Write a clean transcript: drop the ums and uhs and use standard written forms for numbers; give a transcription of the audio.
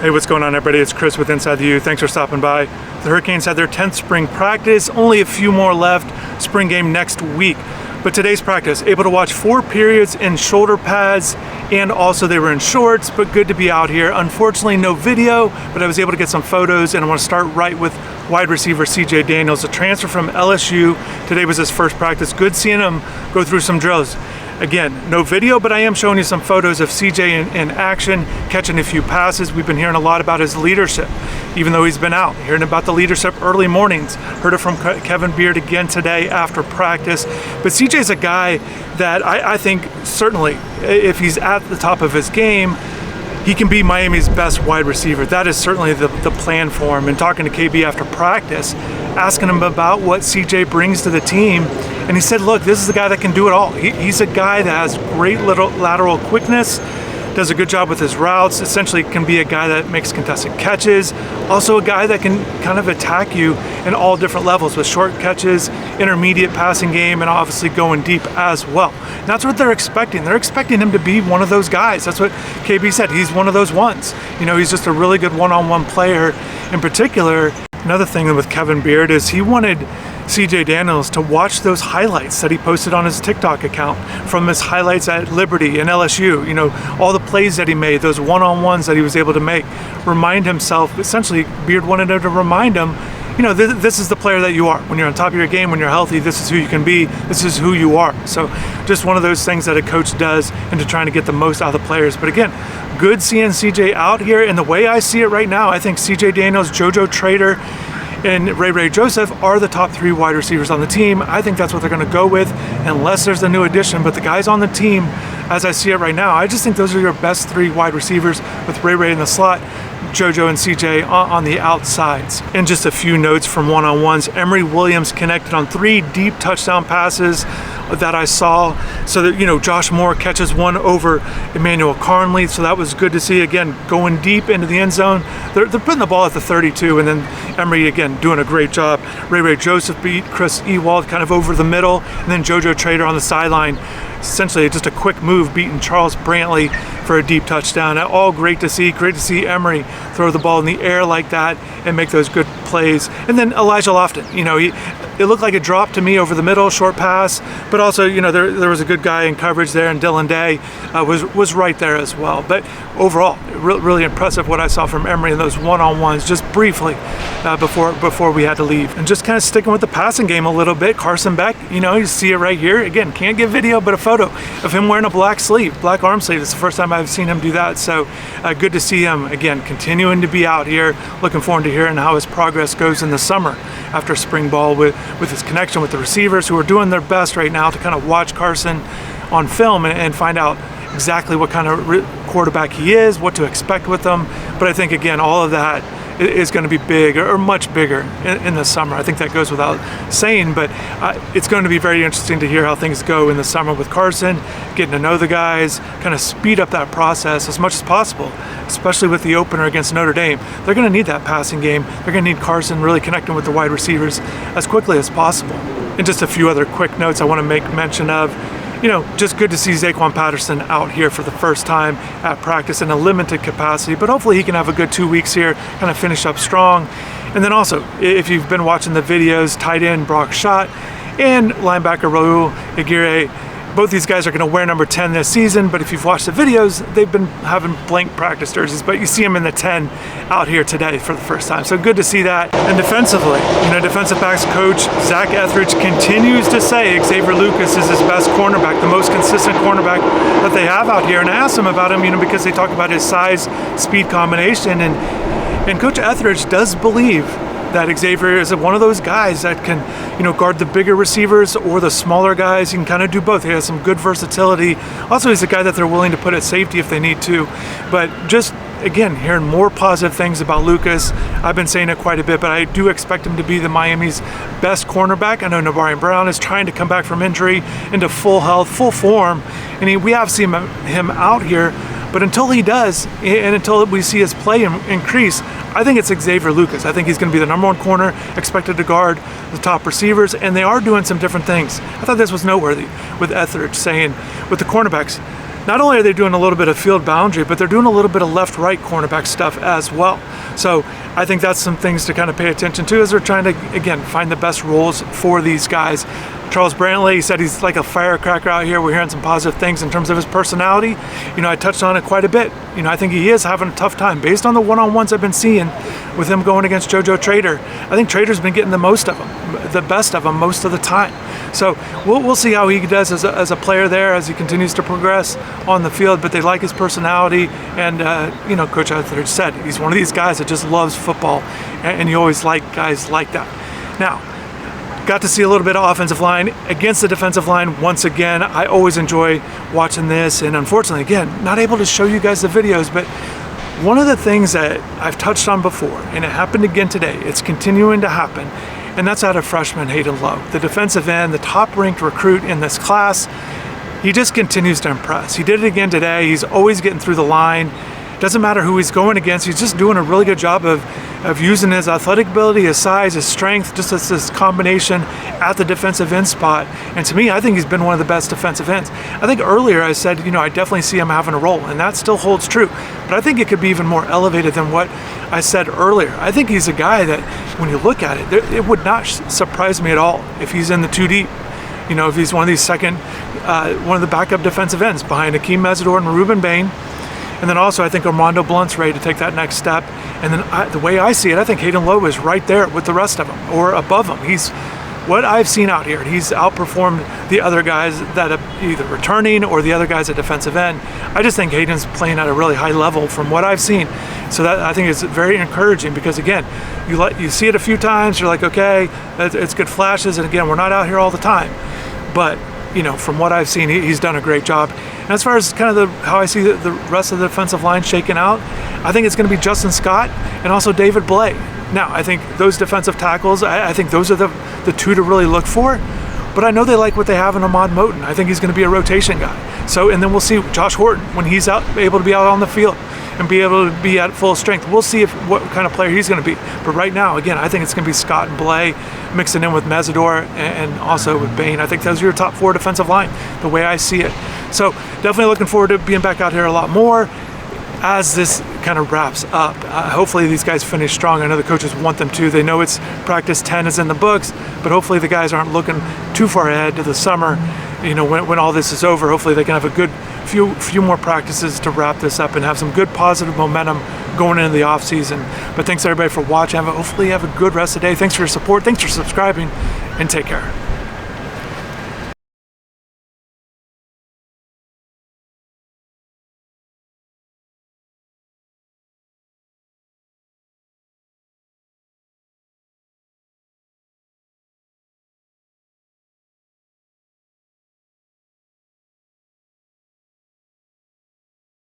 Hey, what's going on, everybody? It's Chris with InsideTheU. Thanks for stopping by. The Hurricanes had their 10th spring practice, only a few more left, spring game next week. But today's practice, able to watch 4 periods in shoulder pads, and also they were in shorts, but good to be out here. Unfortunately, no video, but I was able to get some photos, and I want to start right with wide receiver CJ Daniels, a transfer from LSU. Today was his first practice. Good seeing him go through some drills. Again, no video, but I am showing you some photos of CJ in action, catching a few passes. We've been hearing a lot about his leadership, even though he's been out. Hearing about the leadership early mornings. Heard it from Kevin Beard again today after practice. But CJ's a guy that I think certainly, if he's at the top of his game, he can be Miami's best wide receiver. That is certainly the plan for him. And talking to KB after practice, asking him about what CJ brings to the team, and he said, look, this is the guy that can do it all. He's a guy that has great lateral quickness, does a good job with his routes, essentially can be a guy that makes contested catches, also a guy that can kind of attack you in all different levels with short catches, intermediate passing game, and obviously going deep as well. And that's what they're expecting. They're expecting him to be one of those guys. That's what KB said. He's one of those ones. You know, he's just a really good one-on-one player. In particular, another thing with Kevin Beard is he wanted CJ Daniels to watch those highlights that he posted on his TikTok account from his highlights at Liberty and LSU. You know, all the plays that he made, those one-on-ones that he was able to make, remind himself, essentially Beard wanted him to remind him, you know, this is the player that you are. When you're on top of your game, when you're healthy, this is who you can be, this is who you are. So just one of those things that a coach does into trying to get the most out of the players. But again, good seeing CJ out here, and the way I see it right now, I think CJ Daniels, JoJo Trader, and Ray Joseph are the top 3 wide receivers on the team. I think that's what they're going to go with, unless there's a new addition. But the guys on the team, as I see it right now, I just think those are your best 3 wide receivers, with Ray in the slot, JoJo and CJ on the outsides. And just a few notes from one-on-ones. Emory Williams connected on 3 deep touchdown passes that I saw. So that, you know, Josh Moore catches one over Emmanuel Carnley, so that was good to see. Again, going deep into the end zone. They're putting the ball at the 32, and then Emory again doing a great job. Ray Joseph beat Chris Ewald kind of over the middle, and then JoJo Trader on the sideline. Essentially just a quick move, beating Charles Brantley for a deep touchdown. All great to see. Great to see Emory throw the ball in the air like that and make those good plays. And then Elijah Lofton, you know, it looked like a drop to me over the middle, short pass, but also, you know, there was a good guy in coverage there, and Dylan Day was right there as well. But overall, really impressive what I saw from Emory in those one-on-ones, just briefly before we had to leave. And just kind of sticking with the passing game a little bit, Carson Beck, you know, you see it right here. Again, can't get video, but a photo of him wearing a black arm sleeve. It's the first time I've seen him do that. So good to see him, again, continuing to be out here. Looking forward to hearing how his progress goes in the summer after spring ball with his connection with the receivers, who are doing their best right now to kind of watch Carson on film and find out exactly what kind of quarterback he is, what to expect with him. But I think, again, all of that is going to be big, or much bigger in the summer. I think that goes without saying, but it's going to be very interesting to hear how things go in the summer with Carson, getting to know the guys, kind of speed up that process as much as possible, especially with the opener against Notre Dame. They're going to need that passing game. They're going to need Carson really connecting with the wide receivers as quickly as possible. And just a few other quick notes I want to make mention of. You know, just good to see Zaquan Patterson out here for the first time at practice in a limited capacity, but hopefully he can have a good 2 weeks here, kind of finish up strong. And then also, if you've been watching the videos, tight end Brock Schott and linebacker Raul Aguirre, both these guys are going to wear number 10 this season, but if you've watched the videos, they've been having blank practice jerseys, but you see them in the 10 out here today for the first time. So good to see that. And defensively, you know, defensive backs coach Zach Etheridge continues to say Xavier Lucas is his best cornerback, the most consistent cornerback that they have out here. And I asked him about him, you know, because they talk about his size, speed combination, and Coach Etheridge does believe that Xavier is one of those guys that can, you know, guard the bigger receivers or the smaller guys. He can kind of do both. He has some good versatility. Also, he's a guy that they're willing to put at safety if they need to. But just, again, hearing more positive things about Lucas. I've been saying it quite a bit, but I do expect him to be the Miami's best cornerback. I know Nabarian Brown is trying to come back from injury into full health, full form, and we have seen him out here. But until he does, and until we see his play increase, I think it's Xavier Lucas. I think he's going to be the number 1 corner, expected to guard the top receivers, and they are doing some different things. I thought this was noteworthy with Etheridge saying, with the cornerbacks, not only are they doing a little bit of field boundary, but they're doing a little bit of left-right cornerback stuff as well. So I think that's some things to kind of pay attention to as they're trying to, again, find the best roles for these guys. Charles Brantley said he's like a firecracker out here. We're hearing some positive things in terms of his personality. I touched on it quite a bit. I think he is having a tough time based on the one-on-ones I've been seeing with him going against JoJo Trader. I think Trader's been getting the most of them, the best of them most of the time. So we'll see how he does as a player there as he continues to progress on the field, but they like his personality, and Coach Etheridge said he's one of these guys that just loves football, and you always like guys like that. Now, got to see a little bit of offensive line against the defensive line once again. I always enjoy watching this, and unfortunately, again, not able to show you guys the videos, but one of the things that I've touched on before, and it happened again today, it's continuing to happen, and that's out of freshman Hayden Lowe, the defensive end, the top-ranked recruit in this class. He just continues to impress. He did it again today. He's always getting through the line. Doesn't matter who he's going against. He's just doing a really good job of using his athletic ability, his size, his strength, just as this combination at the defensive end spot. And to me, I think he's been one of the best defensive ends. I think earlier I said, I definitely see him having a role, and that still holds true. But I think it could be even more elevated than what I said earlier. I think he's a guy that, when you look at it, it would not surprise me at all if he's in the 2 deep. If he's one of these one of the backup defensive ends behind Akeem Mesidor and Reuben Bain. And then also I think Armando Blunt's ready to take that next step. And then the way I see it, I think Hayden Lowe is right there with the rest of them, or above them. He's, what I've seen out here, he's outperformed the other guys that are either returning or the other guys at defensive end. I just think Hayden's playing at a really high level from what I've seen. So that, I think, is very encouraging, because again, you see it a few times, you're like, okay, it's good flashes, and again, we're not out here all the time. But from what I've seen, he's done a great job. And as far as kind of how I see the rest of the defensive line shaking out, I think it's going to be Justin Scott and also David Blay. Now, I think those defensive tackles, I think those are the two to really look for. But I know they like what they have in Ahmad Moten. I think he's going to be a rotation guy. So, and then we'll see Josh Horton when he's able to be out on the field and be able to be at full strength. We'll see what kind of player he's going to be. But right now, again, I think it's going to be Scott and Blay mixing in with Mesidor and also with Bain. I think those are your top 4 defensive line, the way I see it. So definitely looking forward to being back out here a lot more as this kind of wraps up. Hopefully these guys finish strong. I know the coaches want them to. They know it's practice 10 is in the books, but hopefully the guys aren't looking too far ahead to the summer. When all this is over, hopefully they can have a good few more practices to wrap this up and have some good positive momentum going into the off season. But thanks everybody for watching. Hopefully you have a good rest of the day. Thanks for your support. Thanks for subscribing, and take care.